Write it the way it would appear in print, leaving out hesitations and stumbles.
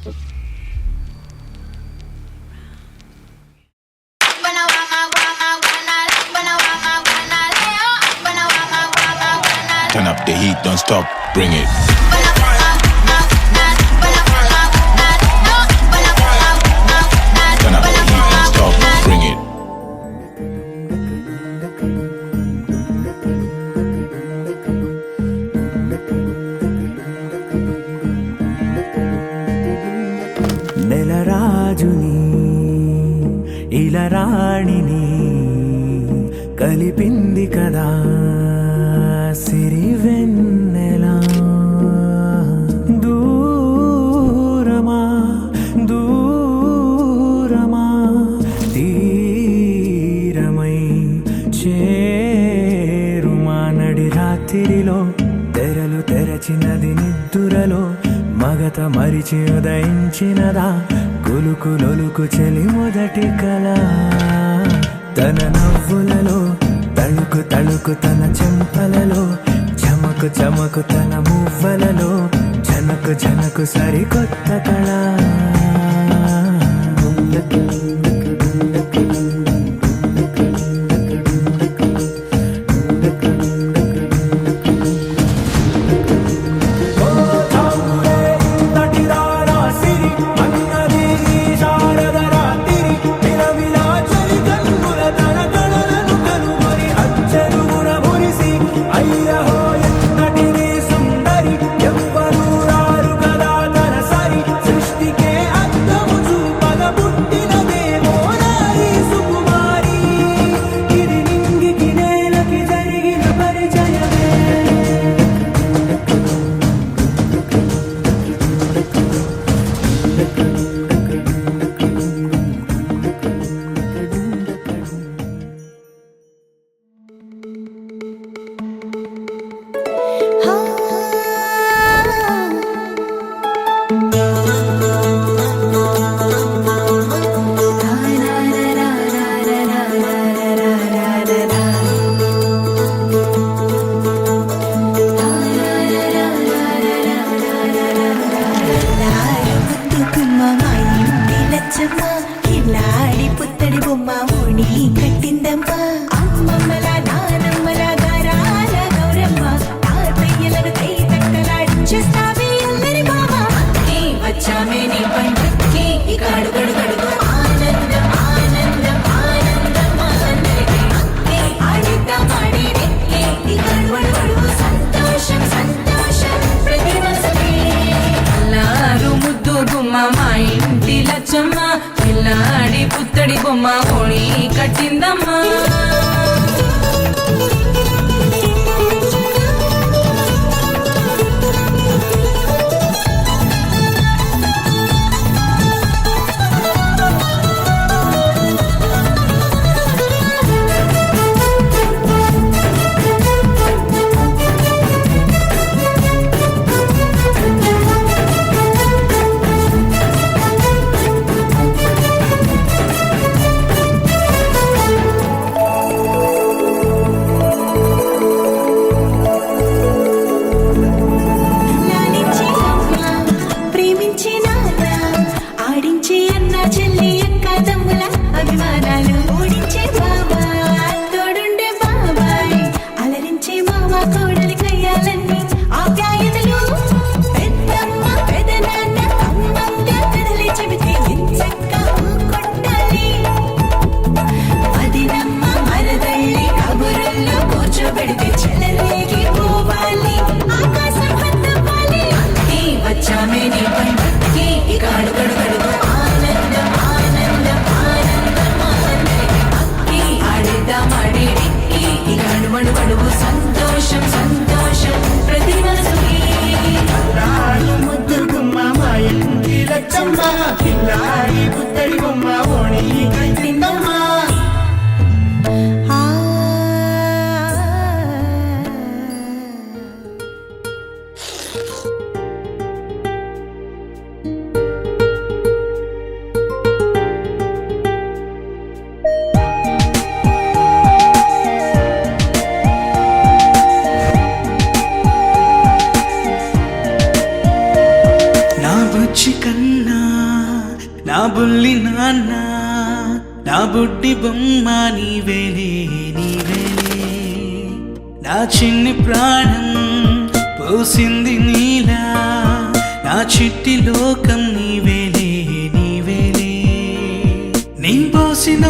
Turn up the heat, don't stop, bring it. Turn up the heat, don't stop, bring it. నెలరాజుని ఇలరాణిని కలిపింది కదా సిరివెన్నెలా. దూరమా దూరమా తీరమై చేరుమా నడి రాత్రిలో తెరలు తెరచినది నిద్దురలో మగత మరిచి ఉదయించినదా కులుకులొలుకు చెలి మొదటి కళ. తన నవ్వులలో తళుకు తళుకు తన చెంపలలో చమకు చమకు తన మువ్వలలో జనకు జనకు సరికొత్త కళ. పిల్లాడి పుత్తడి బొమ్మ హోళీ కట్టిందమ్మా. సంతోషం సంతోషం ప్రతి మనసుకి ముద్దు గుమ్మ మా ఇంటి లచ్చమ్మ పిల్లాడి పుత్తడి బొమ్మ ఓణి కట్టిందమ్మా. నా బుజ్జి కన్నా నా బుల్లి నాన్న నా బుడ్డి బొమ్మ నీవేలే నీవేలే నా చిన్ని ప్రాణం పోసింది నీలా నా చిట్టి లోకం నీవేలే నీవేలే నీ పోసిన